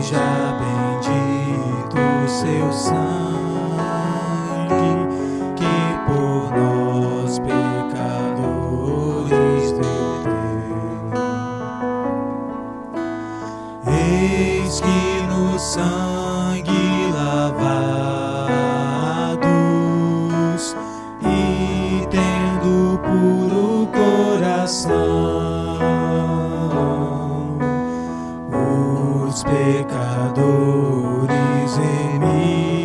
Seja bendito o seu sangue, que por nós pecadores derramou. Eis que no sangue lavados e tendo puro coração, os pecadores remidos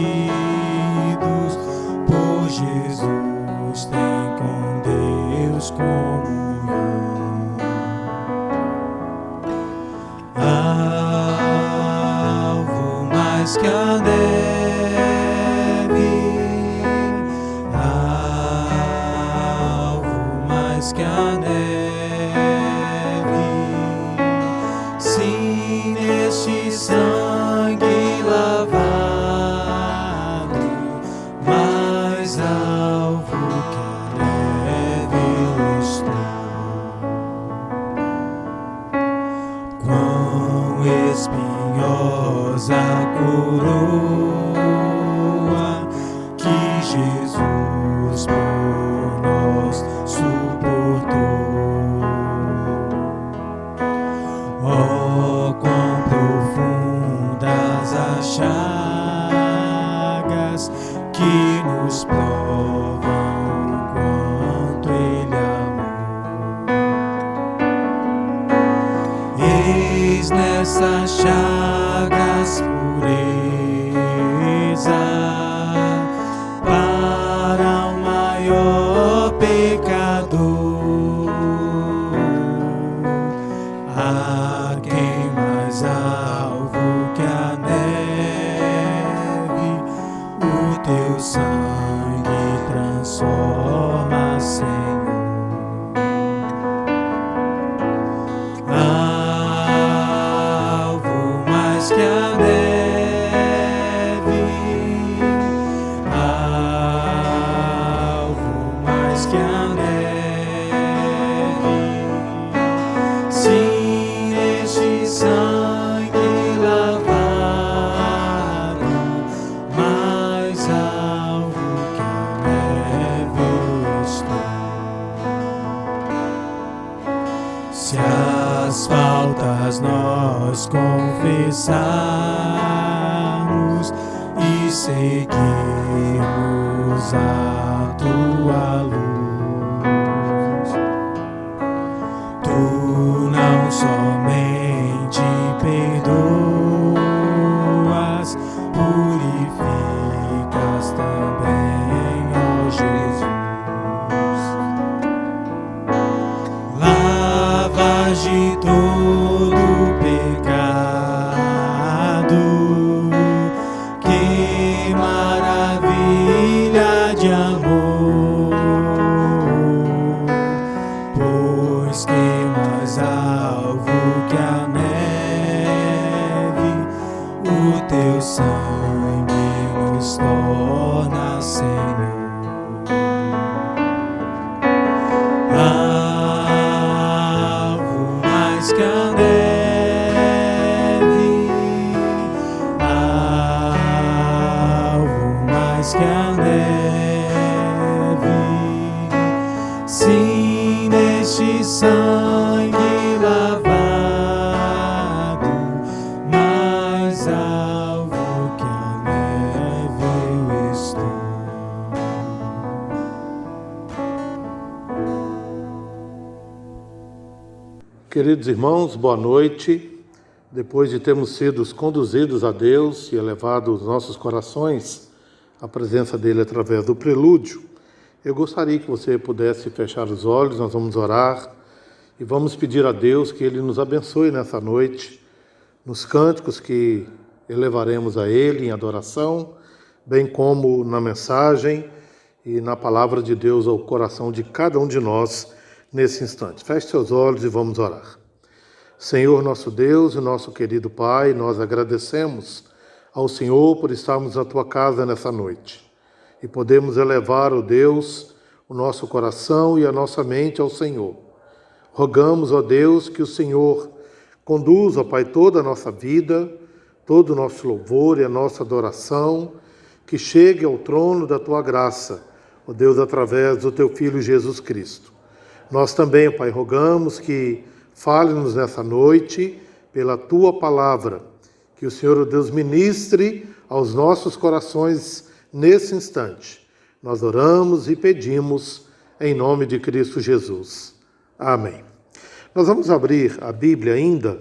por Jesus têm com Deus comunhão. Alvo mais que a neve, alvo mais que a neve, sim, neste sangue lavado, mais alvo que a neve eu estou. Quão espinhosa coroa que Jesus por nós suportou. Oh, quão profundas as chagas que nos provam o quanto Ele amou. Eis nessas chagas pureza para o maior pecador, a quem mais alvo que a neve o teu sangue transforma, Senhor. Alvo mais que a neve, alvo mais que a neve, sim, neste sangue lavado, mais alvo que a neve eu estou. Se as faltas nós confessarmos e seguirmos a tua luz, tu não somente perdoas, purificas também, ó Jesus. Lavas de todo pecado, que maravilha de amor, pois que mais alvo que a neve o teu sangue nos torna, Senhor. Alvo mais que a neve, alvo mais que a neve, sim, neste sangue lavado, mais alvo que a neve eu estou. Queridos irmãos, boa noite. Depois de termos sido conduzidos a Deus e elevado os nossos corações à presença dele através do prelúdio, eu gostaria que você pudesse fechar os olhos. Nós vamos orar e vamos pedir a Deus que Ele nos abençoe nessa noite, nos cânticos que elevaremos a Ele em adoração, bem como na mensagem e na palavra de Deus ao coração de cada um de nós nesse instante. Feche seus olhos e vamos orar. Senhor nosso Deus e nosso querido Pai, nós agradecemos ao Senhor por estarmos na Tua casa nessa noite e podemos elevar, ó Deus, o nosso coração e a nossa mente ao Senhor. Rogamos, ó Deus, que o Senhor conduza, ó Pai, toda a nossa vida, todo o nosso louvor e a nossa adoração, que chegue ao trono da tua graça, ó Deus, através do teu Filho Jesus Cristo. Nós também, ó Pai, rogamos que fale-nos nessa noite pela tua palavra, que o Senhor, ó Deus, ministre aos nossos corações nesse instante. Nós oramos e pedimos em nome de Cristo Jesus. Amém. Nós vamos abrir a Bíblia ainda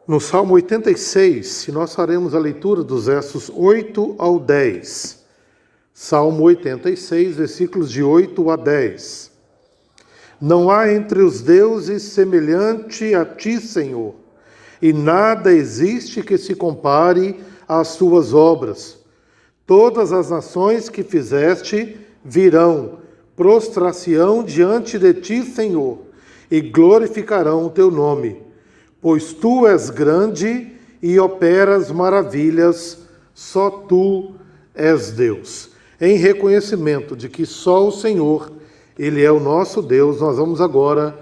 no Salmo 86, e nós faremos a leitura dos versos 8 ao 10. Salmo 86, versículos de 8 a 10. Não há entre os deuses semelhante a ti, Senhor, e nada existe que se compare às tuas obras. Todas as nações que fizeste virão, prostrar-se-ão diante de ti, Senhor, e glorificarão o teu nome. Pois tu és grande e operas maravilhas, só tu és Deus. Em reconhecimento de que só o Senhor, Ele é o nosso Deus, nós vamos agora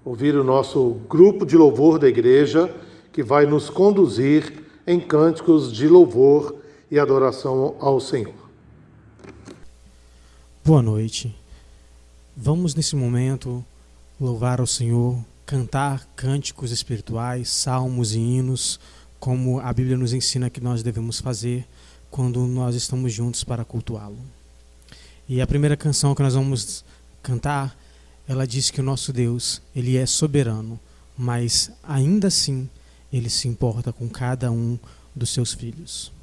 ouvir o nosso grupo de louvor da igreja, que vai nos conduzir em cânticos de louvor e adoração ao Senhor. Boa noite. Vamos nesse momento louvar ao Senhor, cantar cânticos espirituais, salmos e hinos, como a Bíblia nos ensina que nós devemos fazer quando nós estamos juntos para cultuá-lo. E a primeira canção que nós vamos cantar, ela diz que o nosso Deus, Ele é soberano, mas ainda assim Ele se importa com cada um dos seus filhos.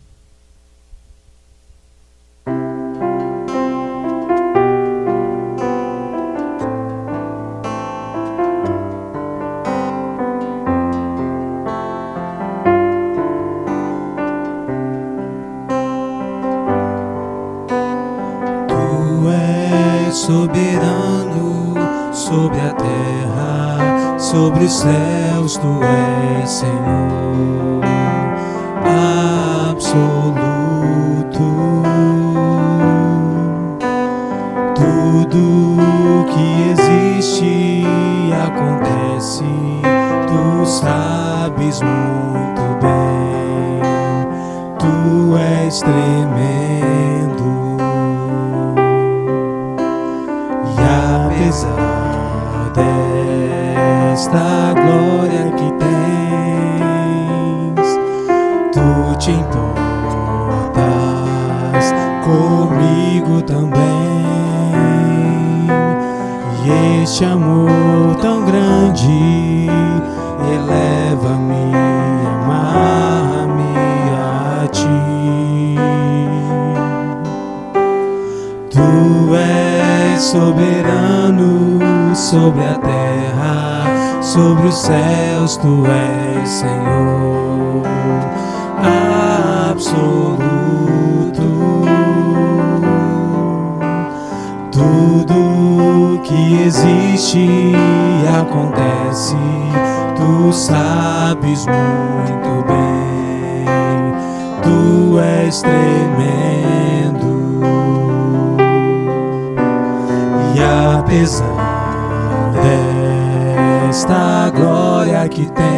Soberano sobre a terra, sobre os céus, tu és Senhor absoluto. Tudo que existe e acontece, tu sabes muito bem. Tu és tremendo. Apesar desta glória que tens, tu te importas comigo também. E este amor tão grande eleva-me, amar-me a ti. Tu és soberano sobre a terra, sobre os céus, tu és Senhor absoluto. Tudo que existe e acontece, tu sabes muito bem. Tu és tremendo. E apesar desta glória que tens,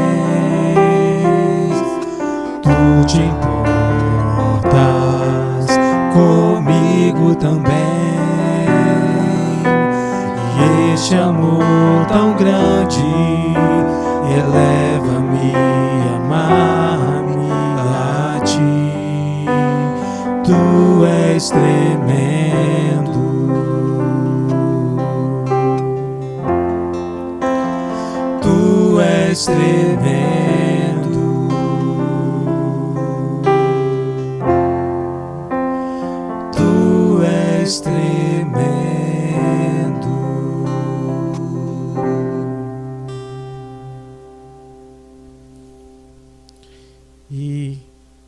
tu te importas comigo também. E este amor tão grande eleva-me, amar-me a ti. Tu és tremendo. Tu és tremendo. Tu és tremendo. E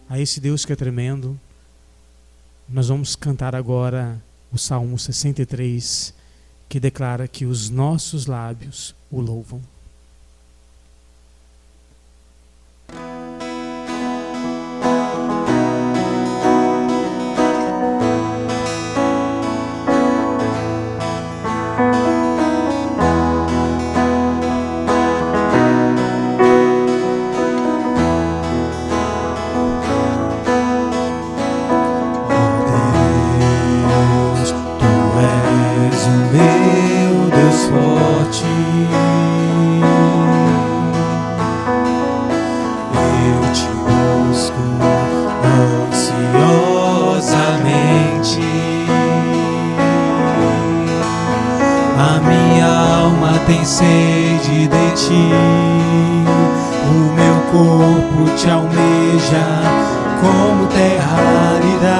a esse Deus que é tremendo, nós vamos cantar agora o Salmo 63, que declara que os nossos lábios o louvam. sede de ti. O meu corpo te almeja como terra árida,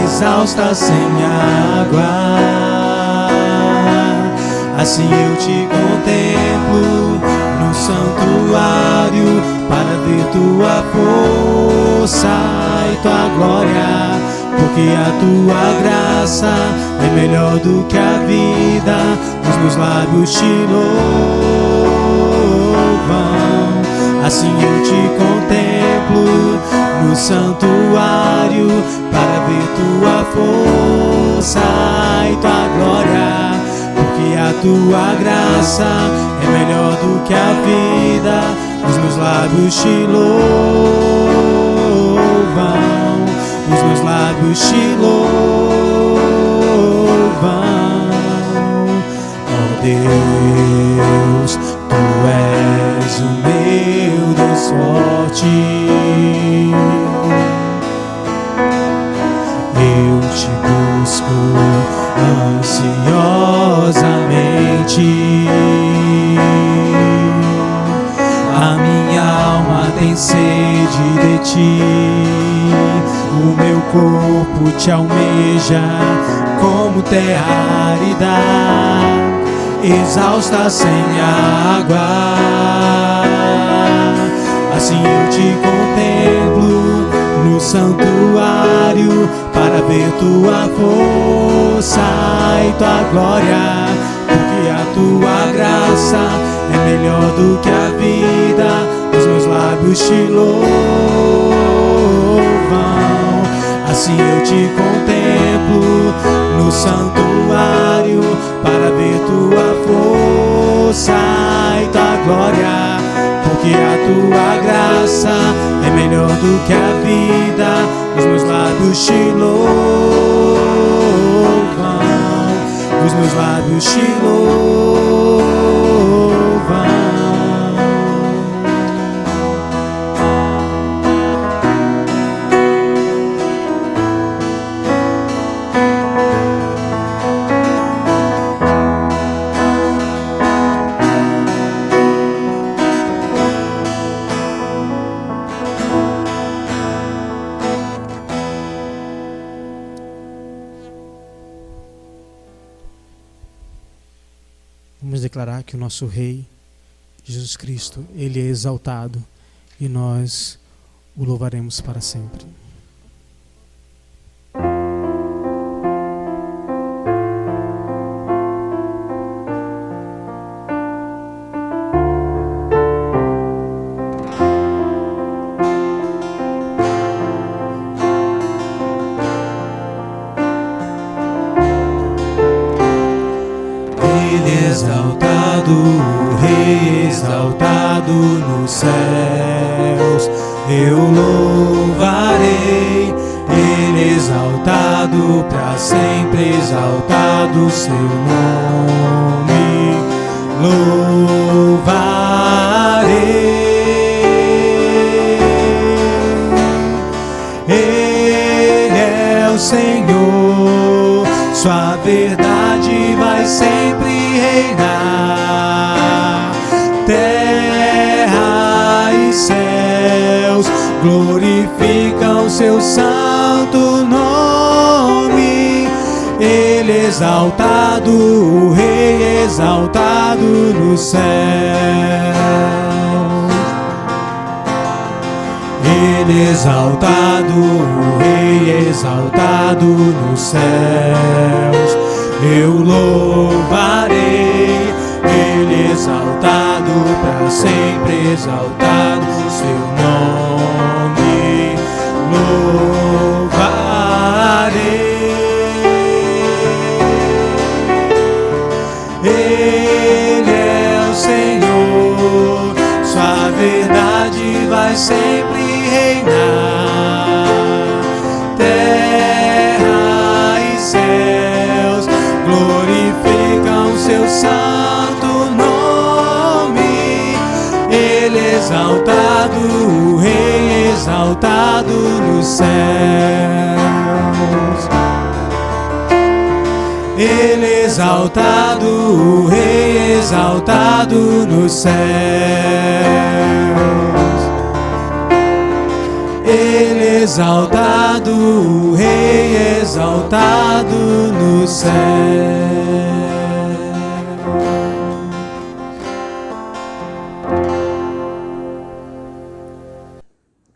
exausta sem água. Assim eu te contemplo no santuário para ver tua força e tua glória, porque a tua graça é melhor do que a vida. Os meus lábios te louvam. Assim eu te contemplo no santuário para ver tua força e tua glória, porque a tua graça é melhor do que a vida. Os meus lábios te louvam. Os meus lábios te louvam. Ó Deus, tu és o meu Deus forte. Eu te busco ansiosamente. A minha alma tem sede de ti. O meu corpo te almeja como terra árida, exausta sem água. Assim eu te contemplo no santuário para ver tua força e tua glória, porque a tua graça é melhor do que a vida. Os meus lábios te louvam. Assim eu te contemplo no santuário para ver tua força e tua glória, porque a tua graça é melhor do que a vida. Os meus lábios te louvam. Os meus lábios te louvam. Vamos declarar que o nosso Rei, Jesus Cristo, Ele é exaltado e nós o louvaremos para sempre. Exaltado, o Rei exaltado nos céus, eu louvarei. Ele exaltado para sempre, exaltado seu nome, louvarei. Ele é o Senhor, sua verdade vai sempre reinar. Terra e céus glorificam seu santo nome. Ele exaltado, o Rei exaltado nos céus. Ele exaltado, o Rei exaltado nos céus. Eu louvarei. Ele exaltado para sempre, exaltado seu nome, louvarei. Ele é o Senhor, sua verdade vai sempre reinar. Terra e céus glorificam seu santo nome. Ele exaltado, o Rei exaltado nos céus. Ele exaltado, o Rei exaltado nos céus. Ele exaltado, o Rei exaltado nos céus.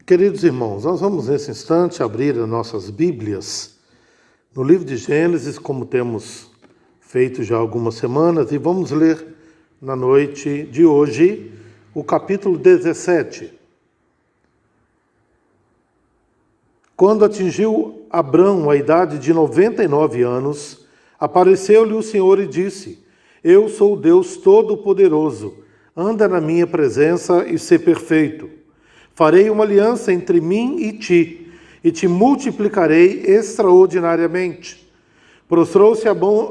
Queridos irmãos, nós vamos nesse instante abrir as nossas Bíblias no livro de Gênesis, como temos feito já algumas semanas, e vamos ler na noite de hoje o capítulo 17. Quando atingiu Abrão a idade de 99 anos, apareceu-lhe o Senhor e disse: Eu sou o Deus Todo-Poderoso, anda na minha presença e sê perfeito. Farei uma aliança entre mim e te multiplicarei extraordinariamente. Prostrou-se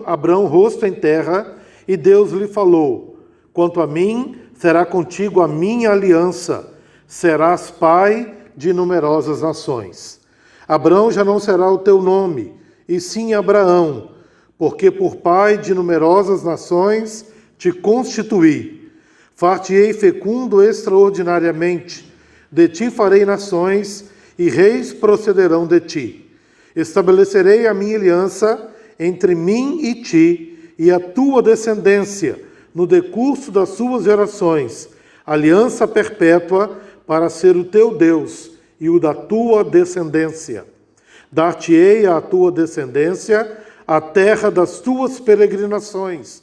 Abrão rosto em terra, e Deus lhe falou: Quanto a mim, será contigo a minha aliança, serás pai de numerosas nações. Abrão já não será o teu nome, e sim Abraão, porque por pai de numerosas nações te constituí. Far-te-ei fecundo extraordinariamente. De ti farei nações, e reis procederão de ti. Estabelecerei a minha aliança entre mim e ti, e a tua descendência, no decurso das suas gerações, aliança perpétua para ser o teu Deus e o da tua descendência. Dar-te-ei à tua descendência a terra das tuas peregrinações,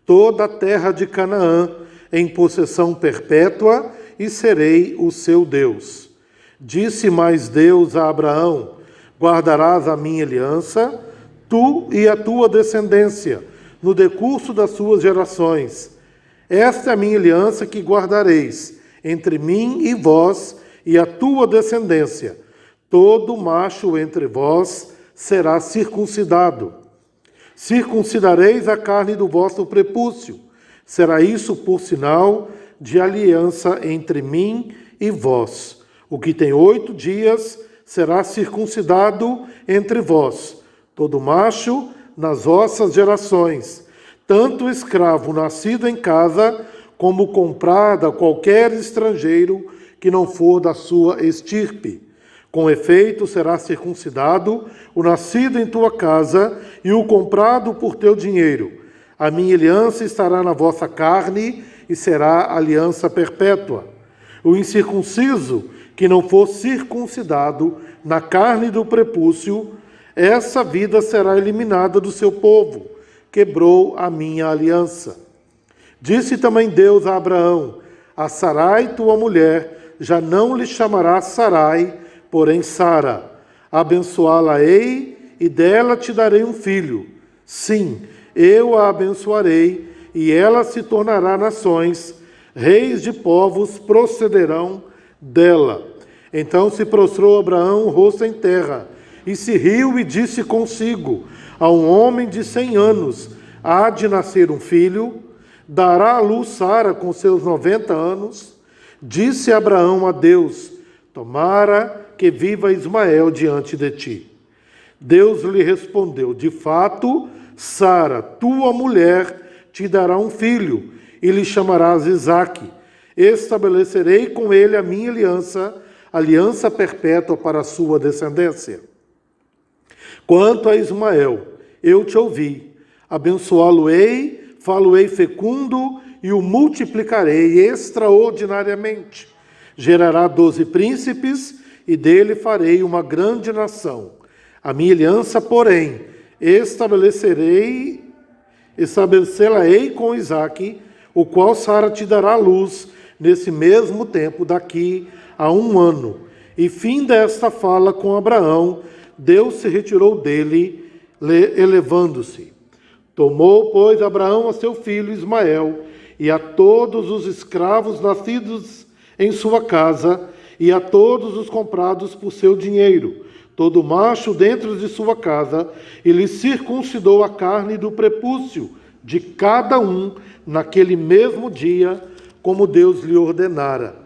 toda a terra de Canaã, em possessão perpétua, e serei o seu Deus. Disse mais Deus a Abraão: Guardarás a minha aliança, tu e a tua descendência, no decurso das suas gerações. Esta é a minha aliança que guardareis entre mim e vós e a tua descendência. Todo macho entre vós será circuncidado. Circuncidareis a carne do vosso prepúcio. Será isso por sinal de aliança entre mim e vós. O que tem 8 dias será circuncidado entre vós. Todo macho nas vossas gerações, tanto escravo nascido em casa, como comprado a qualquer estrangeiro que não for da sua estirpe. Com efeito, será circuncidado o nascido em tua casa e o comprado por teu dinheiro. A minha aliança estará na vossa carne e será aliança perpétua. O incircunciso, que não for circuncidado na carne do prepúcio, essa vida será eliminada do seu povo. Quebrou a minha aliança. Disse também Deus a Abraão: A Sarai, tua mulher, já não lhe chamarás Sarai, porém Sara. Abençoá-la-ei, e dela te darei um filho. Sim, eu a abençoarei, e ela se tornará nações, reis de povos procederão dela. Então se prostrou Abraão, rosto em terra, e se riu e disse consigo: A um homem de 100 anos há de nascer um filho, dará à luz Sara com seus 90 anos. Disse Abraão a Deus: Tomara que viva Ismael diante de ti. Deus lhe respondeu: De fato, Sara, tua mulher, te dará um filho, e lhe chamarás Isaque. Estabelecerei com ele a minha aliança, aliança perpétua para a sua descendência. Quanto a Ismael, eu te ouvi. Abençoá-lo-ei, fá-lo-ei fecundo, e o multiplicarei extraordinariamente. Gerará 12 príncipes, e dele farei uma grande nação. A minha aliança, porém, estabelecê-la-ei com Isaque, o qual Sara te dará à luz nesse mesmo tempo, daqui a 1 ano. E fim desta fala com Abraão, Deus se retirou dele, elevando-se. Tomou, pois, Abraão a seu filho Ismael, e a todos os escravos nascidos em sua casa, e a todos os comprados por seu dinheiro, todo macho dentro de sua casa, e lhe circuncidou a carne do prepúcio de cada um naquele mesmo dia, como Deus lhe ordenara.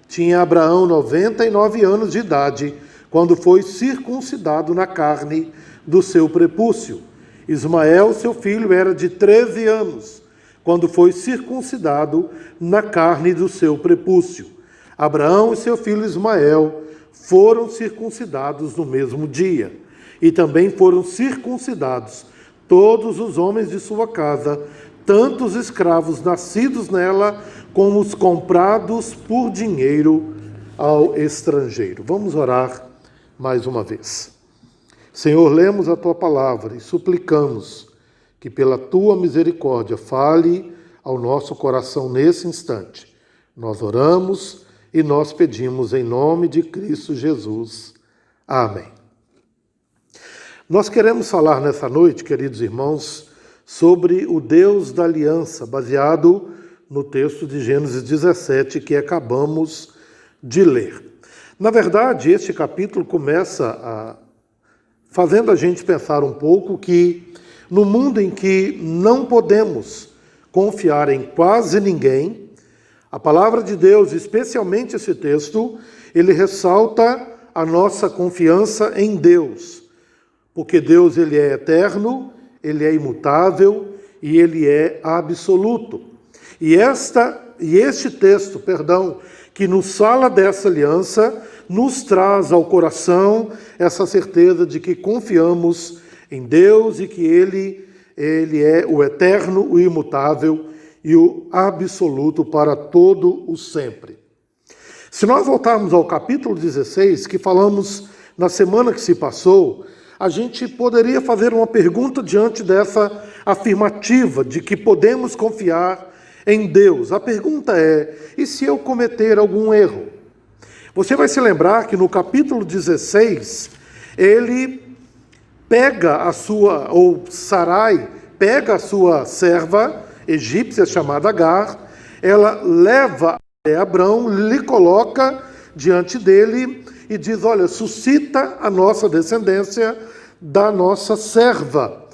Tinha Abraão 99 anos de idade, quando foi circuncidado na carne do seu prepúcio. Ismael, seu filho, era de 13 anos, quando foi circuncidado na carne do seu prepúcio. Abraão e seu filho Ismael foram circuncidados no mesmo dia, e também foram circuncidados todos os homens de sua casa, tanto os escravos nascidos nela, como os comprados por dinheiro ao estrangeiro. Vamos orar mais uma vez. Senhor, lemos a Tua palavra e suplicamos que pela Tua misericórdia fale ao nosso coração nesse instante. Nós oramos e nós pedimos em nome de Cristo Jesus. Amém. Nós queremos falar nessa noite, queridos irmãos, sobre o Deus da aliança, baseado no texto de Gênesis 17 que acabamos de ler. Na verdade, este capítulo começa fazendo a gente pensar um pouco que no mundo em que não podemos confiar em quase ninguém, a palavra de Deus, especialmente esse texto, ele ressalta a nossa confiança em Deus, porque Deus ele é eterno, ele é imutável e ele é absoluto. E este texto, que nos fala dessa aliança, nos traz ao coração essa certeza de que confiamos em Deus e que Ele é o eterno, o imutável e o absoluto para todo o sempre. Se nós voltarmos ao capítulo 16, que falamos na semana que se passou, a gente poderia fazer uma pergunta diante dessa afirmativa de que podemos confiar em Deus. A pergunta é: e se eu cometer algum erro? Você vai se lembrar que no capítulo 16, Sarai pega a sua serva egípcia chamada Agar, ela leva até Abrão, lhe coloca diante dele e diz: olha, suscita a nossa descendência da nossa serva.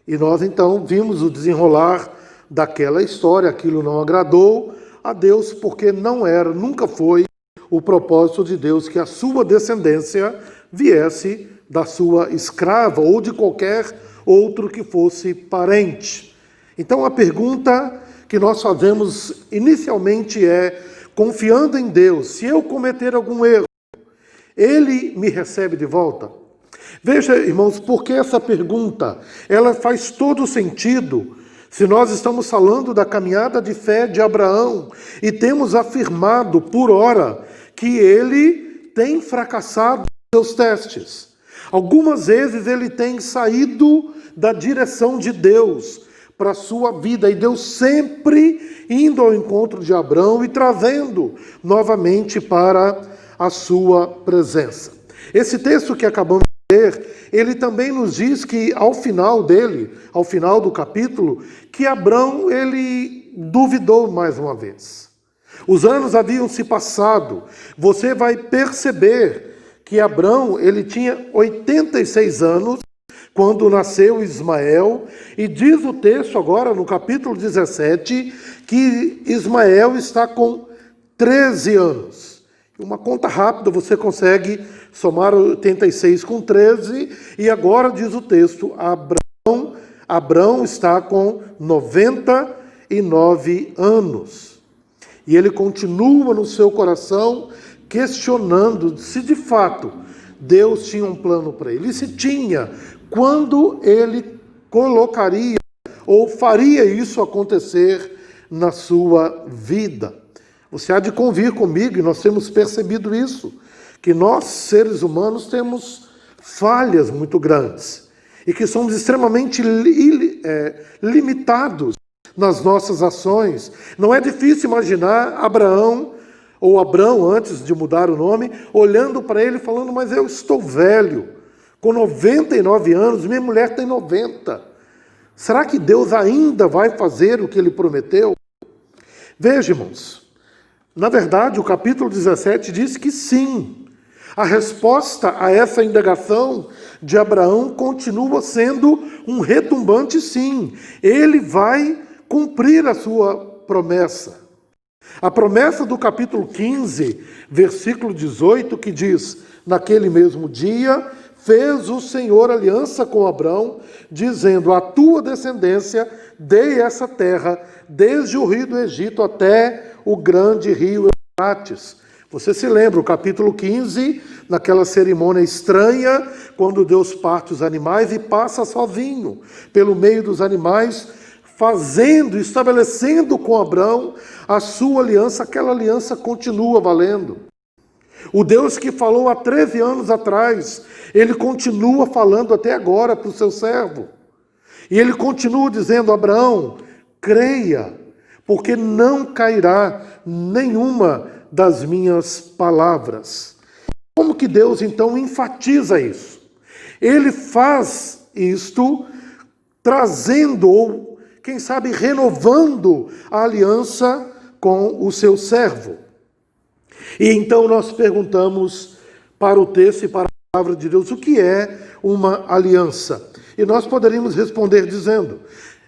E nós então vimos o desenrolar daquela história, aquilo não agradou a Deus, porque nunca foi o propósito de Deus que a sua descendência viesse da sua escrava ou de qualquer outro que fosse parente. Então a pergunta que nós fazemos inicialmente é: confiando em Deus, se eu cometer algum erro, Ele me recebe de volta? Veja, irmãos, porque essa pergunta, ela faz todo sentido se nós estamos falando da caminhada de fé de Abraão e temos afirmado por ora que ele tem fracassado nos seus testes. Algumas vezes ele tem saído da direção de Deus para a sua vida, e Deus sempre indo ao encontro de Abraão e trazendo novamente para a sua presença. Esse texto que acabamos de ler, ele também nos diz que ao final do capítulo, que Abrão ele duvidou mais uma vez. Os anos haviam se passado. Você vai perceber que Abrão ele tinha 86 anos quando nasceu Ismael, e diz o texto agora no capítulo 17 que Ismael está com 13 anos. Uma conta rápida, você consegue somar 86 com 13, e agora diz o texto, Abrão está com 99 anos. E ele continua no seu coração questionando se de fato Deus tinha um plano para ele. E se tinha, quando ele colocaria ou faria isso acontecer na sua vida. Você há de convir comigo, e nós temos percebido isso, que nós, seres humanos, temos falhas muito grandes e que somos extremamente limitados nas nossas ações. Não é difícil imaginar Abrão, antes de mudar o nome, olhando para ele e falando: mas eu estou velho, com 99 anos, minha mulher tem 90. Será que Deus ainda vai fazer o que ele prometeu? Veja, irmãos, na verdade, o capítulo 17 diz que sim. A resposta a essa indagação de Abraão continua sendo um retumbante sim. Ele vai cumprir a sua promessa. A promessa do capítulo 15, versículo 18, que diz: naquele mesmo dia fez o Senhor aliança com Abrão, dizendo: a tua descendência dei essa terra, desde o rio do Egito até o grande rio Eufrates. Você se lembra, o capítulo 15, naquela cerimônia estranha, quando Deus parte os animais e passa sozinho pelo meio dos animais, estabelecendo com Abrão a sua aliança. Aquela aliança continua valendo. O Deus que falou há 13 anos atrás, ele continua falando até agora para o seu servo. E ele continua dizendo: Abraão, creia, porque não cairá nenhuma das minhas palavras. Como que Deus então enfatiza isso? Ele faz isto trazendo, ou quem sabe renovando a aliança com o seu servo. E então nós perguntamos para o texto e para a palavra de Deus: o que é uma aliança? E nós poderíamos responder dizendo: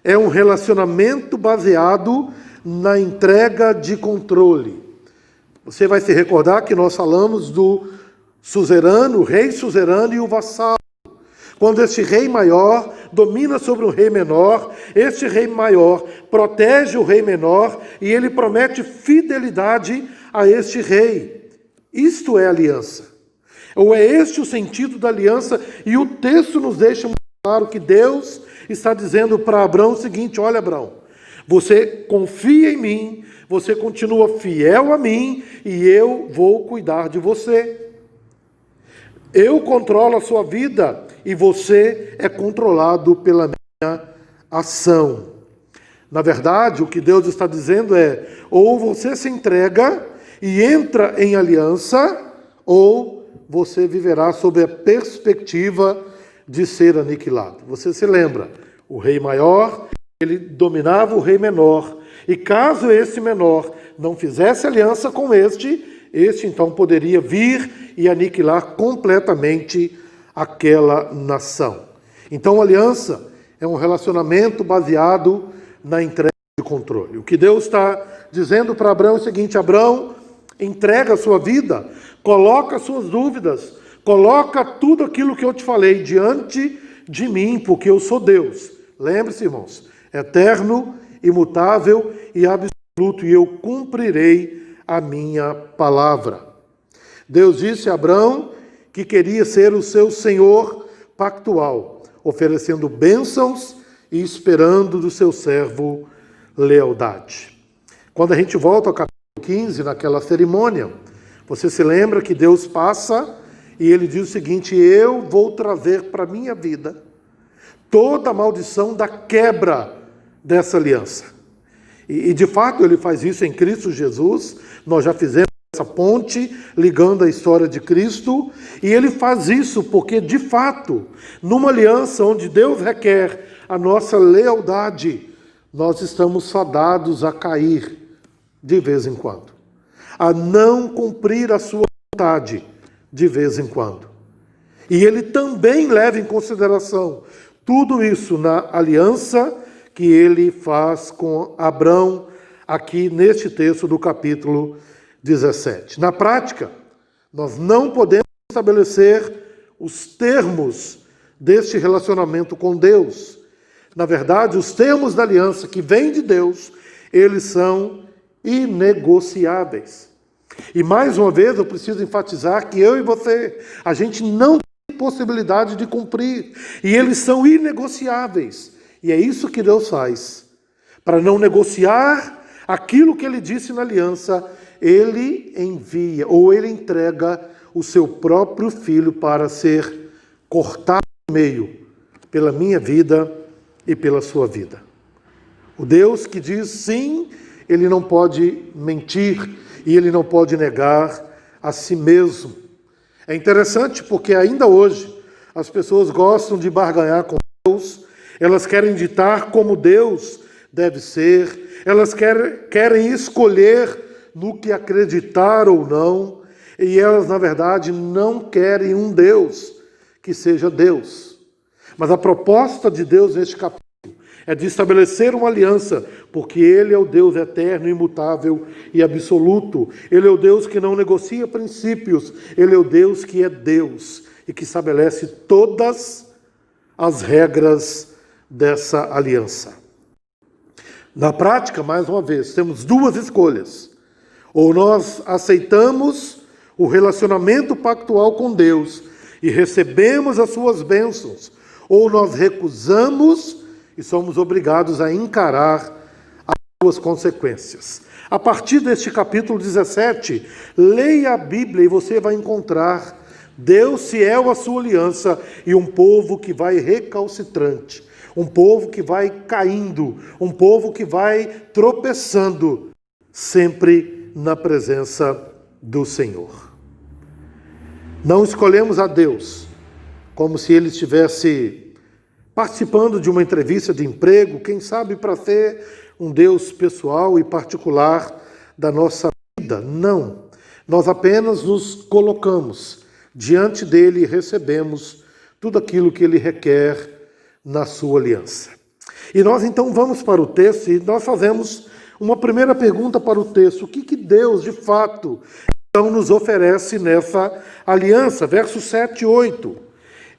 é um relacionamento baseado na entrega de controle. Você vai se recordar que nós falamos do suzerano, o rei suzerano e o vassalo. Quando este rei maior domina sobre o rei menor, este rei maior protege o rei menor e ele promete fidelidade a este rei. Isto é aliança. Ou é este o sentido da aliança? E o texto nos deixa muito claro que Deus está dizendo para Abrão o seguinte: olha, Abrão, você confia em mim, você continua fiel a mim e eu vou cuidar de você. Eu controlo a sua vida e você é controlado pela minha ação. Na verdade, o que Deus está dizendo é: ou você se entrega e entra em aliança, ou você viverá sob a perspectiva de ser aniquilado. Você se lembra, o rei maior, ele dominava o rei menor, e caso esse menor não fizesse aliança com este então poderia vir e aniquilar completamente aquela nação. Então, a aliança é um relacionamento baseado na entrega de controle. O que Deus está dizendo para Abrão é o seguinte: Abrão, entrega a sua vida, coloca as suas dúvidas, coloca tudo aquilo que eu te falei diante de mim, porque eu sou Deus. Lembre-se, irmãos, eterno, imutável e absoluto, e eu cumprirei a minha palavra. Deus disse a Abrão que queria ser o seu senhor pactual, oferecendo bênçãos e esperando do seu servo lealdade. Quando a gente volta ao capítulo 15, naquela cerimônia, você se lembra que Deus passa e ele diz o seguinte: eu vou trazer para a minha vida toda a maldição da quebra dessa aliança. E de fato ele faz isso em Cristo Jesus. Nós já fizemos essa ponte ligando a história de Cristo, e ele faz isso porque de fato, numa aliança onde Deus requer a nossa lealdade, nós estamos fadados a cair de vez em quando, a não cumprir a sua vontade de vez em quando. E ele também leva em consideração tudo isso na aliança que ele faz com Abrão, aqui neste texto do capítulo 17. Na prática, nós não podemos estabelecer os termos deste relacionamento com Deus. Na verdade, os termos da aliança que vêm de Deus, eles são inegociáveis. E mais uma vez eu preciso enfatizar que eu e você, a gente não tem possibilidade de cumprir. E eles são inegociáveis. E é isso que Deus faz. Para não negociar aquilo que ele disse na aliança, ele envia, ou ele entrega o seu próprio filho para ser cortado no meio, pela minha vida e pela sua vida. O Deus que diz sim, ele não pode mentir e ele não pode negar a si mesmo. É interessante porque ainda hoje as pessoas gostam de barganhar com Deus, elas querem ditar como Deus deve ser, elas querem escolher no que acreditar ou não, e elas, na verdade, não querem um Deus que seja Deus. Mas a proposta de Deus neste capítulo é de estabelecer uma aliança, porque Ele é o Deus eterno, imutável e absoluto. Ele é o Deus que não negocia princípios, Ele é o Deus que é Deus. e que estabelece todas as regras dessa aliança. Na prática, mais uma vez, temos duas escolhas. Ou nós aceitamos o relacionamento pactual com Deus e recebemos as suas bênçãos, ou nós recusamos e somos obrigados a encarar as suas consequências. A partir deste capítulo 17, leia a Bíblia e você vai encontrar Deus fiel à sua aliança e um povo que vai recalcitrante, um povo que vai caindo, um povo que vai tropeçando, sempre na presença do Senhor. Não escolhemos a Deus como se Ele estivesse participando de uma entrevista de emprego, quem sabe para ser um Deus pessoal e particular da nossa vida. Não. Nós apenas nos colocamos diante dele e recebemos tudo aquilo que ele requer na sua aliança. E nós então vamos para o texto e nós fazemos uma primeira pergunta para o texto. O que Deus, de fato, então nos oferece nessa aliança? Versos 7 e 8.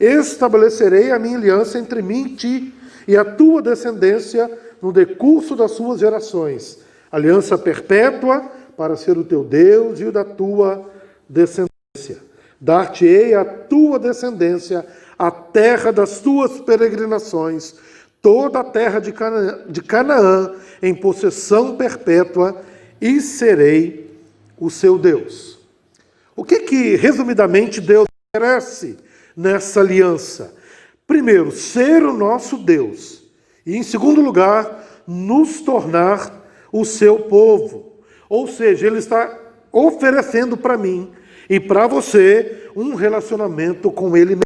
Estabelecerei a minha aliança entre mim e ti e a tua descendência no decurso das suas gerações. Aliança perpétua para ser o teu Deus e o da tua descendência. Dar-te-ei a tua descendência a terra das tuas peregrinações, toda a terra de Canaã em possessão perpétua, e serei o seu Deus. O que resumidamente, Deus oferece nessa aliança? Primeiro, ser o nosso Deus. E, em segundo lugar, nos tornar o seu povo. Ou seja, Ele está oferecendo para mim e para você um relacionamento com Ele mesmo.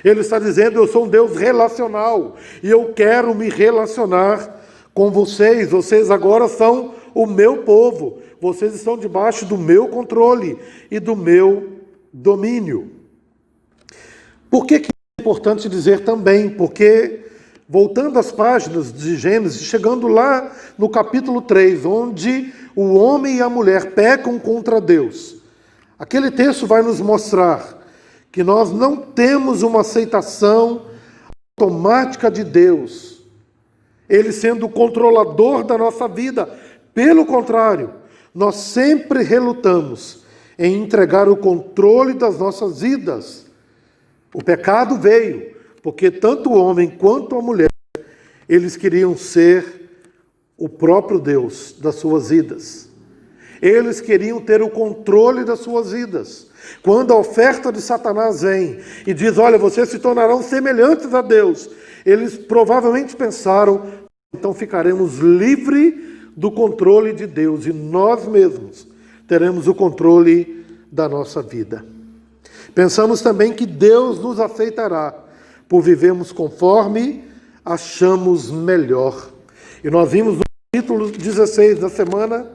Ele está dizendo, eu sou um Deus relacional e eu quero me relacionar com vocês. Vocês agora são o meu povo. Vocês estão debaixo do meu controle e do meu domínio. Por que é importante dizer também? Porque, voltando às páginas de Gênesis, chegando lá no capítulo 3, onde o homem e a mulher pecam contra Deus, aquele texto vai nos mostrar que nós não temos uma aceitação automática de Deus, Ele sendo o controlador da nossa vida. Pelo contrário, nós sempre relutamos em entregar o controle das nossas vidas. O pecado veio porque tanto o homem quanto a mulher, eles queriam ser o próprio Deus das suas vidas. Eles queriam ter o controle das suas vidas. Quando a oferta de Satanás vem e diz, olha, vocês se tornarão semelhantes a Deus, eles provavelmente pensaram, então ficaremos livres do controle de Deus e nós mesmos teremos o controle da nossa vida. Pensamos também que Deus nos aceitará por vivermos conforme achamos melhor. E nós vimos no capítulo 16 da semana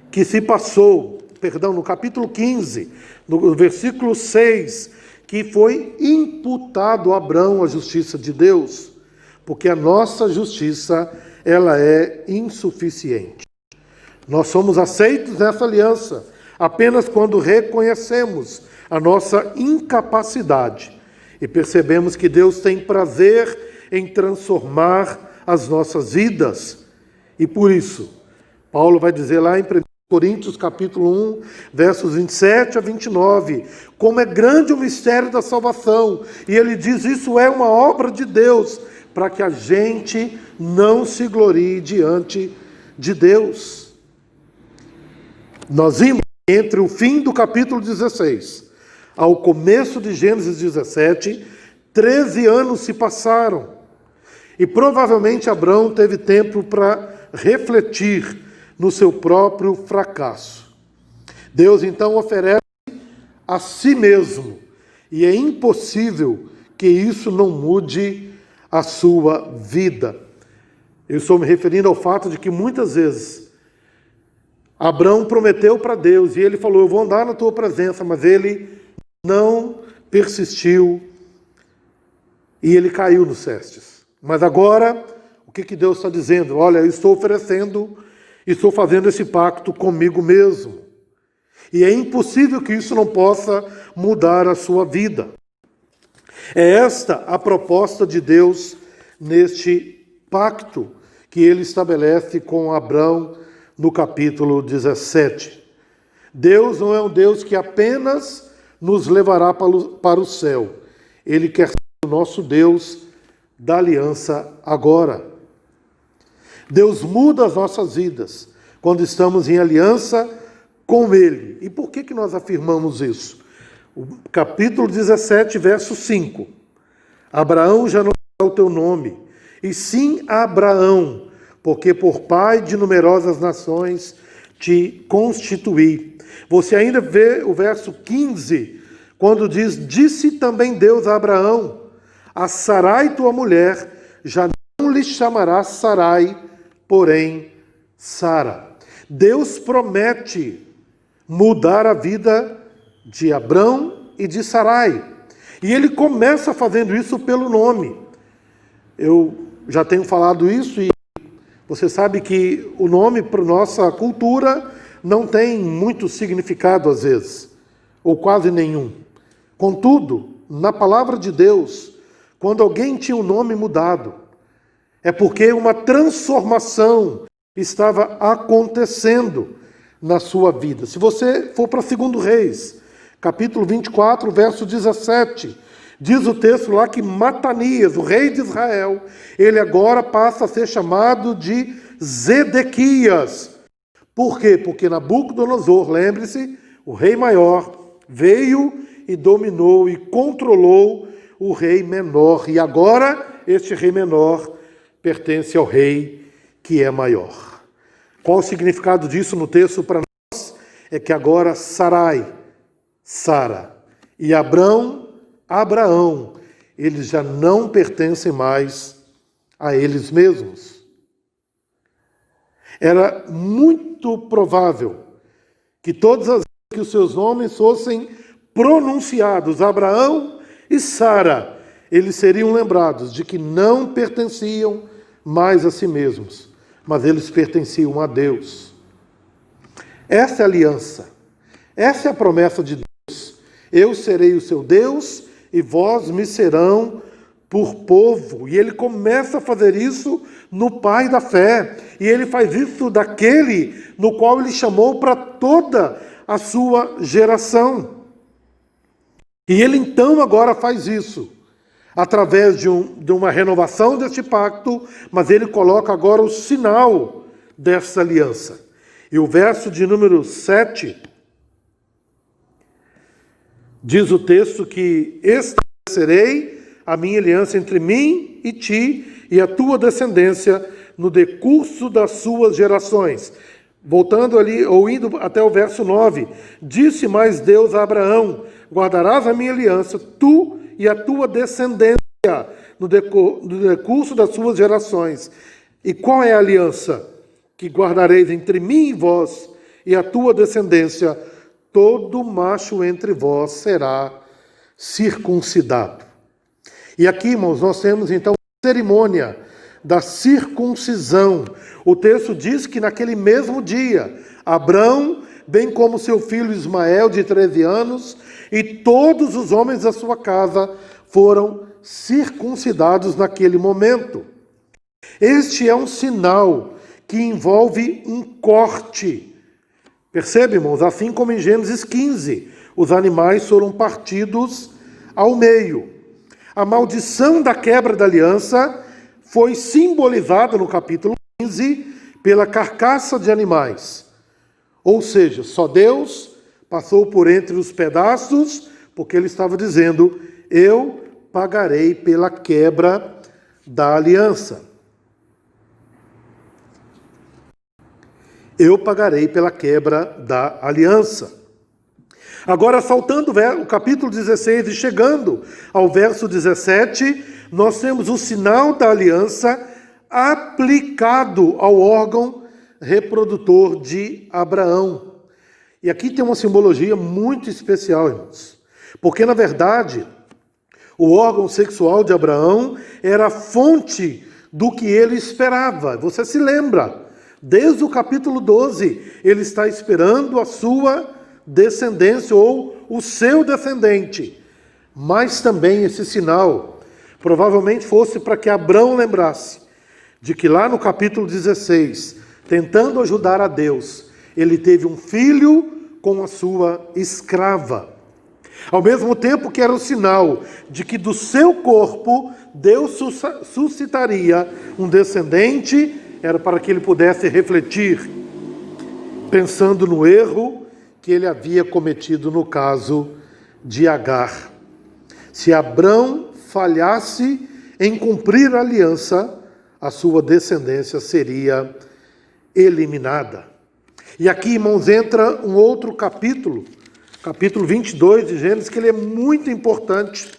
que se passou, no capítulo 15, no versículo 6, que foi imputado a Abrão a justiça de Deus, porque a nossa justiça, ela é insuficiente. Nós somos aceitos nessa aliança apenas quando reconhecemos a nossa incapacidade e percebemos que Deus tem prazer em transformar as nossas vidas. E por isso, Paulo vai dizer lá em 1 Coríntios capítulo 1, versos 27 a 29, como é grande o mistério da salvação. E ele diz, isso é uma obra de Deus, para que a gente não se glorie diante de Deus. Nós vimos entre o fim do capítulo 16 ao começo de Gênesis 17, 13 anos se passaram. E provavelmente Abrão teve tempo para refletir no seu próprio fracasso. Deus então oferece a si mesmo, e é impossível que isso não mude a sua vida. Eu estou me referindo ao fato de que muitas vezes Abrão prometeu para Deus, e ele falou, eu vou andar na tua presença, mas ele não persistiu, e ele caiu nos cestes. Mas agora, o que Deus está dizendo? Olha, eu estou oferecendo, estou fazendo esse pacto comigo mesmo. E é impossível que isso não possa mudar a sua vida. É esta a proposta de Deus neste pacto que ele estabelece com Abrão no capítulo 17. Deus não é um Deus que apenas nos levará para o céu. Ele quer ser o nosso Deus da aliança agora. Deus muda as nossas vidas quando estamos em aliança com Ele. E por que nós afirmamos isso? O capítulo 17, verso 5. Abraão já não é o teu nome, e sim Abraão, porque por pai de numerosas nações te constituí. Você ainda vê o verso 15, quando diz: disse também Deus a Abraão: a Sarai tua mulher já não lhe chamará Sarai, porém Sara. Deus promete mudar a vida de Abrão e de Sarai. E ele começa fazendo isso pelo nome. Eu já tenho falado isso e você sabe que o nome para nossa cultura não tem muito significado às vezes, ou quase nenhum. Contudo, na palavra de Deus, quando alguém tinha o nome mudado, é porque uma transformação estava acontecendo na sua vida. Se você for para 2 Reis, capítulo 24, verso 17, diz o texto lá que Matanias, o rei de Israel, ele agora passa a ser chamado de Zedequias. Por quê? Porque Nabucodonosor, lembre-se, o rei maior, veio e dominou e controlou o rei menor. E agora este rei menor pertence ao rei que é maior. Qual o significado disso no texto para nós? É que agora Sarai, Sara, e Abrão, Abraão, eles já não pertencem mais a eles mesmos. Era muito provável que todas as vezes que os seus nomes fossem pronunciados, Abraão e Sara, eles seriam lembrados de que não pertenciam mais a si mesmos, mas eles pertenciam a Deus. Essa é a aliança, essa é a promessa de Deus. Eu serei o seu Deus e vós me serão por povo. E ele começa a fazer isso no pai da fé. E ele faz isso daquele no qual ele chamou para toda a sua geração. E ele então agora faz isso através de uma renovação deste pacto, mas ele coloca agora o sinal dessa aliança. E o verso de número 7 diz o texto que estabelecerei a minha aliança entre mim e ti e a tua descendência no decurso das suas gerações. Voltando ali, ou indo até o verso 9, disse mais Deus a Abraão: guardarás a minha aliança, tu e a tua descendência no decurso das suas gerações. E qual é a aliança que guardareis entre mim e vós e a tua descendência? Todo macho entre vós será circuncidado. E aqui, irmãos, nós temos então a cerimônia da circuncisão. O texto diz que naquele mesmo dia, Abrão, bem como seu filho Ismael, de 13 anos, e todos os homens da sua casa foram circuncidados naquele momento. Este é um sinal que envolve um corte. Percebe, irmãos? Assim como em Gênesis 15, os animais foram partidos ao meio. A maldição da quebra da aliança foi simbolizada no capítulo 15 pela carcaça de animais. Ou seja, só Deus passou por entre os pedaços, porque ele estava dizendo: eu pagarei pela quebra da aliança. Eu pagarei pela quebra da aliança. Agora, saltando o capítulo 16 e chegando ao verso 17, nós temos o sinal da aliança aplicado ao órgão reprodutor de Abraão. E aqui tem uma simbologia muito especial, irmãos. Porque, na verdade, o órgão sexual de Abraão era a fonte do que ele esperava. Você se lembra? Desde o capítulo 12, ele está esperando a sua descendência ou o seu descendente. Mas também esse sinal provavelmente fosse para que Abrão lembrasse de que lá no capítulo 16, tentando ajudar a Deus, ele teve um filho com a sua escrava. Ao mesmo tempo que era o sinal de que do seu corpo Deus suscitaria um descendente, era para que ele pudesse refletir, pensando no erro que ele havia cometido no caso de Agar. Se Abrão falhasse em cumprir a aliança, a sua descendência seria eliminada. E aqui, irmãos, entra um outro capítulo 22 de Gênesis, que ele é muito importante.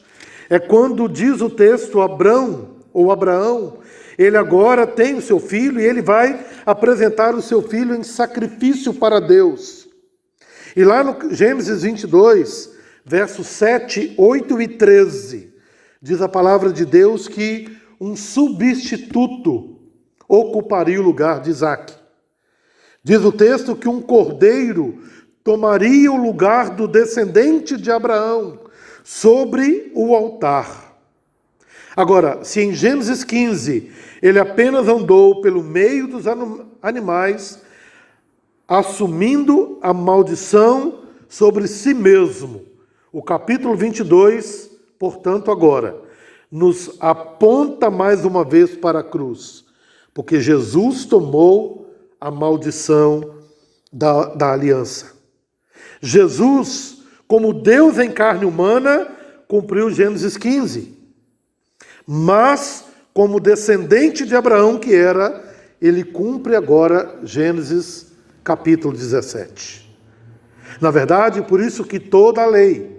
É quando diz o texto, Abraão, ele agora tem o seu filho e ele vai apresentar o seu filho em sacrifício para Deus. E lá no Gênesis 22, versos 7, 8 e 13, diz a palavra de Deus que um substituto ocuparia o lugar de Isaque. Diz o texto que um cordeiro tomaria o lugar do descendente de Abraão sobre o altar. Agora, se em Gênesis 15 ele apenas andou pelo meio dos animais, assumindo a maldição sobre si mesmo, o capítulo 22, portanto, agora, nos aponta mais uma vez para a cruz, porque Jesus tomou a maldição da aliança. Jesus, como Deus em carne humana, cumpriu Gênesis 15. Mas, como descendente de Abraão que era, ele cumpre agora Gênesis capítulo 17. Na verdade, por isso que toda a lei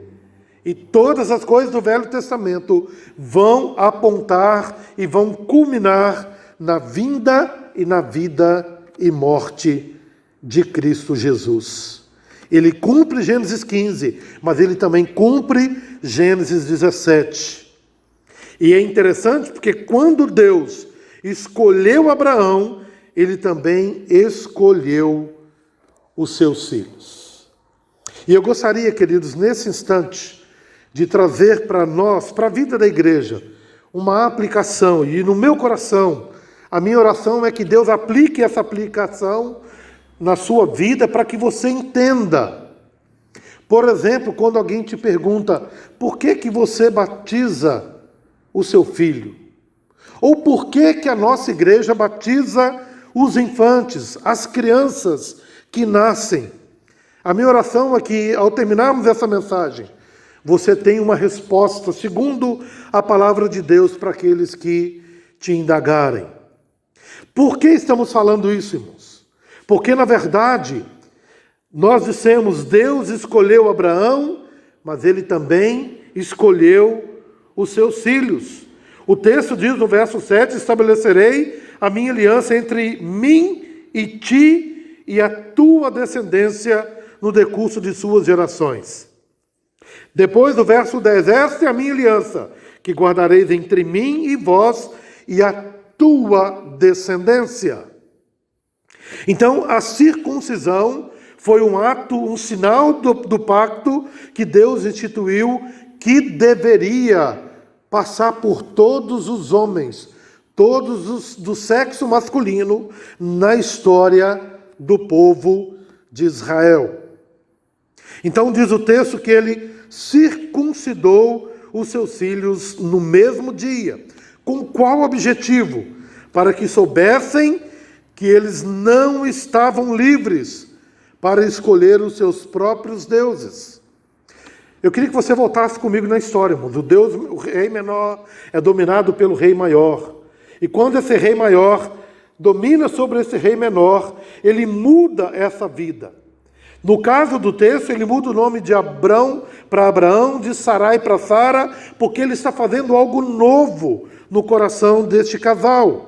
e todas as coisas do Velho Testamento vão apontar e vão culminar na vinda e na vida e morte de Cristo Jesus. Ele cumpre Gênesis 15, mas ele também cumpre Gênesis 17. E é interessante porque quando Deus escolheu Abraão, ele também escolheu os seus filhos. E eu gostaria, queridos, nesse instante, de trazer para nós, para a vida da igreja, uma aplicação. E no meu coração, a minha oração é que Deus aplique essa aplicação na sua vida para que você entenda. Por exemplo, quando alguém te pergunta, por que você batiza o seu filho? Ou por que a nossa igreja batiza os infantes, as crianças que nascem? A minha oração é que, ao terminarmos essa mensagem, você tenha uma resposta, segundo a palavra de Deus, para aqueles que te indagarem. Por que estamos falando isso, irmãos? Porque, na verdade, nós dissemos, Deus escolheu Abraão, mas ele também escolheu os seus filhos. O texto diz no verso 7, estabelecerei a minha aliança entre mim e ti e a tua descendência no decurso de suas gerações. Depois do verso 10, esta é a minha aliança, que guardareis entre mim e vós e a tua descendência. Então, a circuncisão foi um ato, um sinal do pacto que Deus instituiu, que deveria passar por todos os homens, todos os do sexo masculino, na história do povo de Israel. Então diz o texto que ele circuncidou os seus filhos no mesmo dia. Com qual objetivo? Para que soubessem que eles não estavam livres para escolher os seus próprios deuses. Eu queria que você voltasse comigo na história, irmãos. O rei menor é dominado pelo rei maior. E quando esse rei maior domina sobre esse rei menor, ele muda essa vida. No caso do texto, ele muda o nome de Abrão para Abraão, de Sarai para Sara, porque ele está fazendo algo novo no coração deste casal.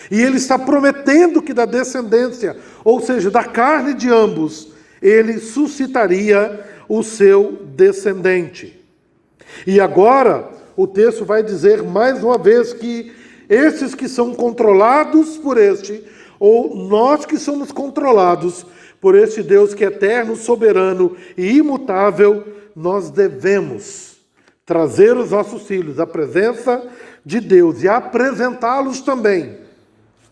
E ele está prometendo que da descendência, ou seja, da carne de ambos, ele suscitaria o seu descendente. E agora, o texto vai dizer mais uma vez que esses que são controlados por este, ou nós que somos controlados por este Deus que é eterno, soberano e imutável, nós devemos trazer os nossos filhos à presença de Deus e apresentá-los também,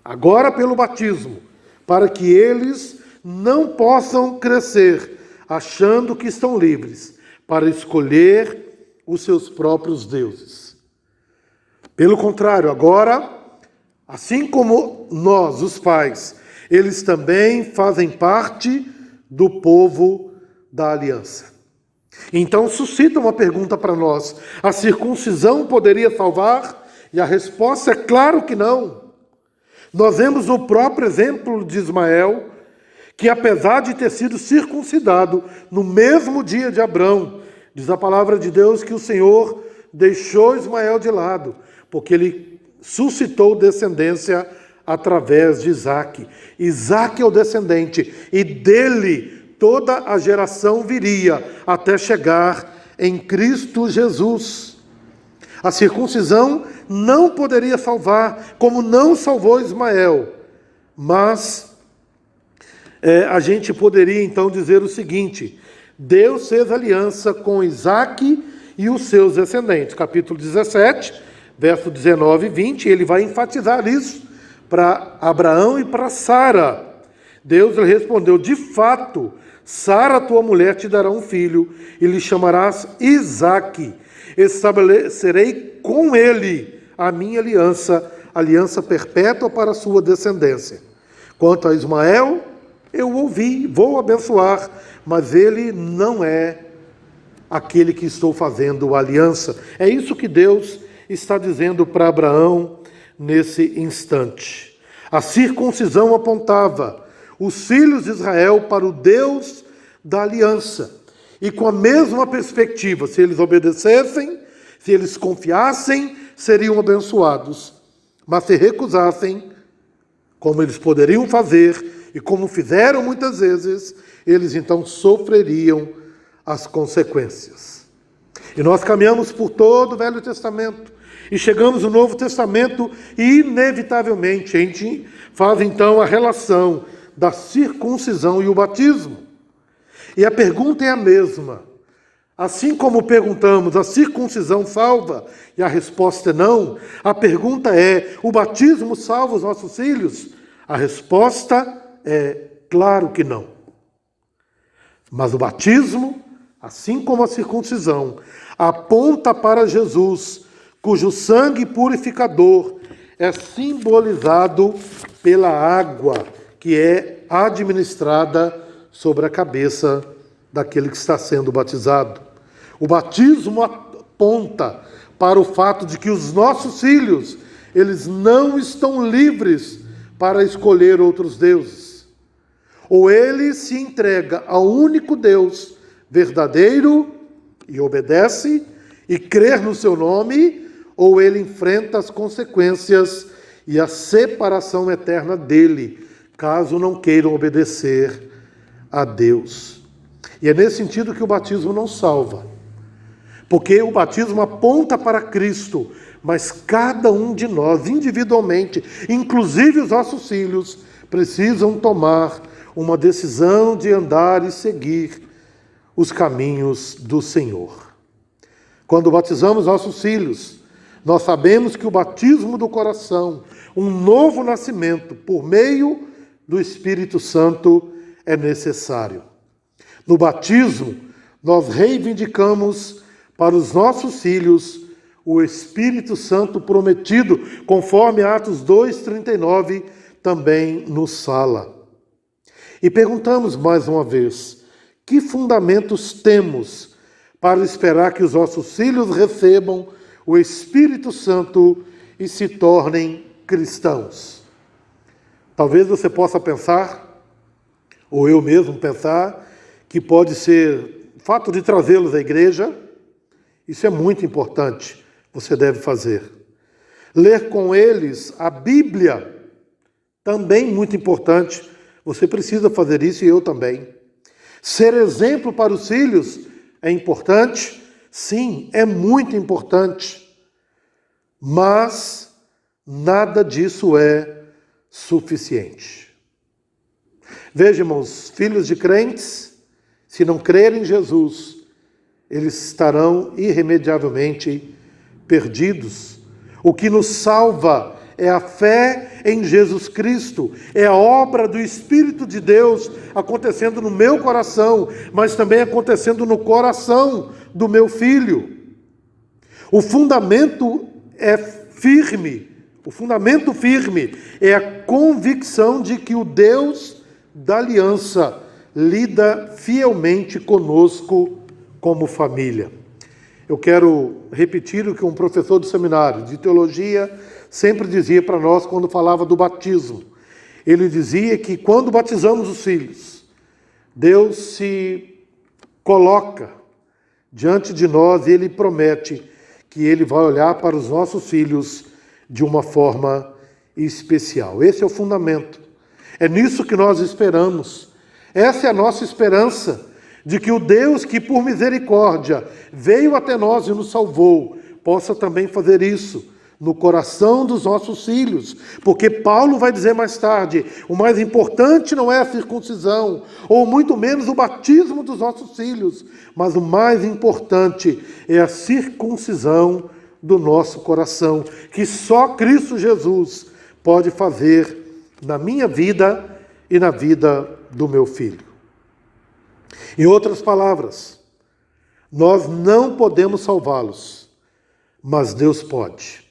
agora pelo batismo, para que eles não possam crescer achando que estão livres para escolher os seus próprios deuses. Pelo contrário, agora, assim como nós, os pais, eles também fazem parte do povo da aliança. Então suscita uma pergunta para nós: a circuncisão poderia salvar? E a resposta é claro que não. Nós vemos o próprio exemplo de Ismael, que apesar de ter sido circuncidado no mesmo dia de Abrão, diz a palavra de Deus que o Senhor deixou Ismael de lado, porque ele suscitou descendência através de Isaque. Isaque é o descendente, e dele toda a geração viria até chegar em Cristo Jesus. A circuncisão não poderia salvar, como não salvou Ismael, mas a gente poderia então dizer o seguinte: Deus fez aliança com Isaque e os seus descendentes. Capítulo 17, verso 19 e 20, ele vai enfatizar isso para Abraão e para Sara. Deus lhe respondeu: de fato, Sara, tua mulher, te dará um filho, e lhe chamarás Isaque. Estabelecerei com ele a minha aliança, aliança perpétua para a sua descendência. Quanto a Ismael, eu ouvi, vou abençoar, mas ele não é aquele que estou fazendo aliança. É isso que Deus está dizendo para Abraão nesse instante. A circuncisão apontava os filhos de Israel para o Deus da aliança. E com a mesma perspectiva, se eles obedecessem, se eles confiassem, seriam abençoados. Mas se recusassem, como eles poderiam fazer, e como fizeram muitas vezes, eles então sofreriam as consequências. E nós caminhamos por todo o Velho Testamento, e chegamos no Novo Testamento, e inevitavelmente a gente faz então a relação da circuncisão e o batismo. E a pergunta é a mesma. Assim como perguntamos, a circuncisão salva? E a resposta é não. A pergunta é: o batismo salva os nossos filhos? A resposta é claro que não. Mas o batismo, assim como a circuncisão, aponta para Jesus, cujo sangue purificador é simbolizado pela água que é administrada sobre a cabeça daquele que está sendo batizado. O batismo aponta para o fato de que os nossos filhos, eles não estão livres para escolher outros deuses. Ou ele se entrega ao único Deus verdadeiro e obedece e crer no seu nome, ou ele enfrenta as consequências e a separação eterna dele, caso não queiram obedecer a Deus. E é nesse sentido que o batismo não salva, porque o batismo aponta para Cristo, mas cada um de nós, individualmente, inclusive os nossos filhos, precisam tomar uma decisão de andar e seguir os caminhos do Senhor. Quando batizamos nossos filhos, nós sabemos que o batismo do coração, um novo nascimento por meio do Espírito Santo, é necessário. No batismo, nós reivindicamos para os nossos filhos o Espírito Santo prometido, conforme Atos 2:39 também nos fala. E perguntamos mais uma vez: que fundamentos temos para esperar que os nossos filhos recebam o Espírito Santo e se tornem cristãos? Talvez você possa pensar, ou eu mesmo pensar, que pode ser o fato de trazê-los à igreja. Isso é muito importante, você deve fazer. Ler com eles a Bíblia, também muito importante, você precisa fazer isso e eu também. Ser exemplo para os filhos é importante? Sim, é muito importante. Mas nada disso é suficiente. Veja, irmãos, filhos de crentes, se não crerem em Jesus, eles estarão irremediavelmente perdidos. O que nos salva é a fé em Jesus Cristo, é a obra do Espírito de Deus acontecendo no meu coração, mas também acontecendo no coração do meu filho. O fundamento é firme, o fundamento firme é a convicção de que o Deus da aliança lida fielmente conosco como família. Eu quero repetir o que um professor do seminário de teologia sempre dizia para nós quando falava do batismo. Ele dizia que quando batizamos os filhos, Deus se coloca diante de nós e Ele promete que Ele vai olhar para os nossos filhos de uma forma especial. Esse é o fundamento. É nisso que nós esperamos. Essa é a nossa esperança, de que o Deus que por misericórdia veio até nós e nos salvou, possa também fazer isso no coração dos nossos filhos. Porque Paulo vai dizer mais tarde, o mais importante não é a circuncisão, ou muito menos o batismo dos nossos filhos, mas o mais importante é a circuncisão do nosso coração, que só Cristo Jesus pode fazer na minha vida e na vida do meu filho. Em outras palavras, nós não podemos salvá-los, mas Deus pode.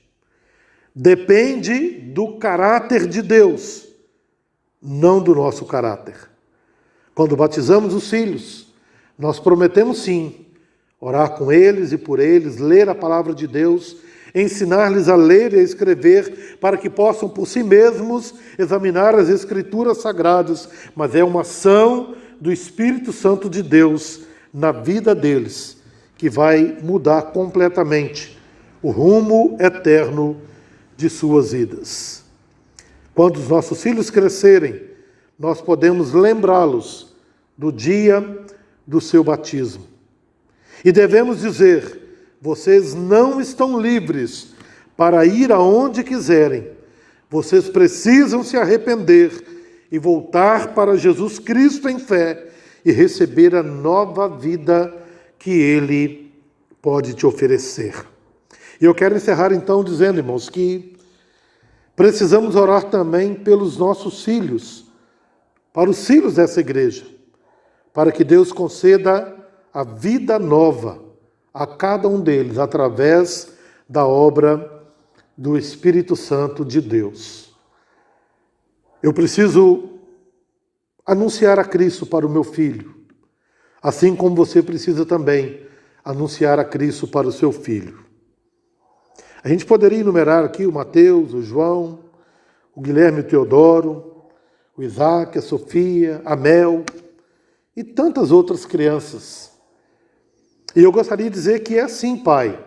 Depende do caráter de Deus, não do nosso caráter. Quando batizamos os filhos, nós prometemos sim, orar com eles e por eles, ler a palavra de Deus, ensinar-lhes a ler e a escrever, para que possam por si mesmos examinar as Escrituras Sagradas, mas é uma ação do Espírito Santo de Deus na vida deles, que vai mudar completamente o rumo eterno de suas vidas. Quando os nossos filhos crescerem, nós podemos lembrá-los do dia do seu batismo. E devemos dizer: vocês não estão livres para ir aonde quiserem. Vocês precisam se arrepender e voltar para Jesus Cristo em fé e receber a nova vida que Ele pode te oferecer. E eu quero encerrar então dizendo, irmãos, que precisamos orar também pelos nossos filhos, para os filhos dessa igreja, para que Deus conceda a vida nova a cada um deles, através da obra do Espírito Santo de Deus. Eu preciso anunciar a Cristo para o meu filho, assim como você precisa também anunciar a Cristo para o seu filho. A gente poderia enumerar aqui o Mateus, o João, o Guilherme, o Teodoro, o Isaac, a Sofia, a Mel e tantas outras crianças. E eu gostaria de dizer que é assim, pai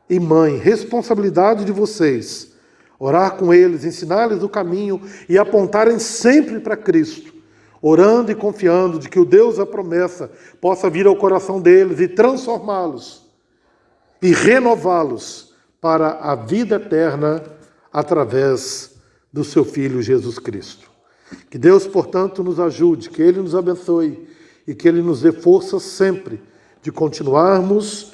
e mãe, responsabilidade de vocês, orar com eles, ensinar-lhes o caminho e apontarem sempre para Cristo, orando e confiando de que o Deus da promessa possa vir ao coração deles e transformá-los e renová-los para a vida eterna através do seu Filho Jesus Cristo. Que Deus, portanto, nos ajude, que Ele nos abençoe e que Ele nos dê força sempre de continuarmos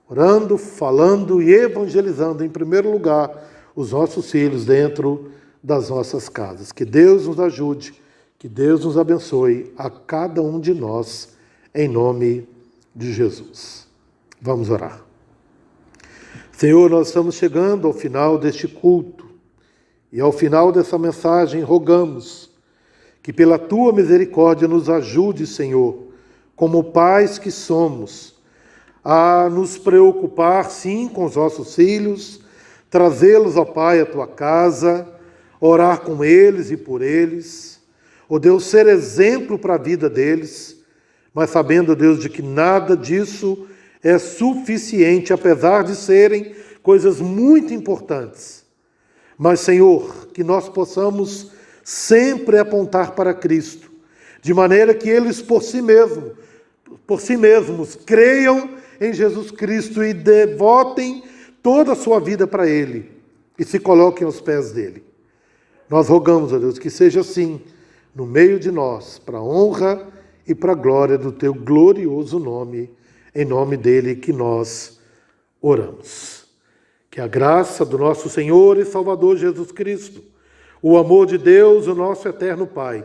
orando, falando e evangelizando, em primeiro lugar, os nossos filhos dentro das nossas casas. Que Deus nos ajude, que Deus nos abençoe a cada um de nós, em nome de Jesus. Vamos orar. Senhor, nós estamos chegando ao final deste culto e ao final dessa mensagem rogamos que pela Tua misericórdia nos ajude, Senhor, como pais que somos, a nos preocupar, sim, com os nossos filhos, trazê-los, ó Pai, à Tua casa, orar com eles e por eles, ó Deus, ser exemplo para a vida deles, mas sabendo, Deus, de que nada disso é suficiente, apesar de serem coisas muito importantes. Mas, Senhor, que nós possamos sempre apontar para Cristo, de maneira que eles por si mesmos creiam em Jesus Cristo e devotem toda a sua vida para Ele e se coloquem aos pés dele. Nós rogamos, ó Deus, que seja assim no meio de nós, para a honra e para a glória do teu glorioso nome, em nome dele que nós oramos. Que a graça do nosso Senhor e Salvador Jesus Cristo, o amor de Deus, o nosso eterno Pai,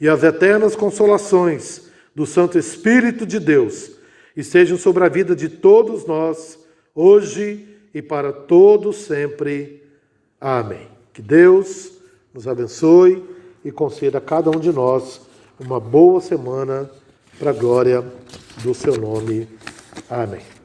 e as eternas consolações do Santo Espírito de Deus estejam sobre a vida de todos nós, hoje e para todos sempre. Amém. Que Deus nos abençoe e conceda a cada um de nós uma boa semana para a glória do seu nome. Amém.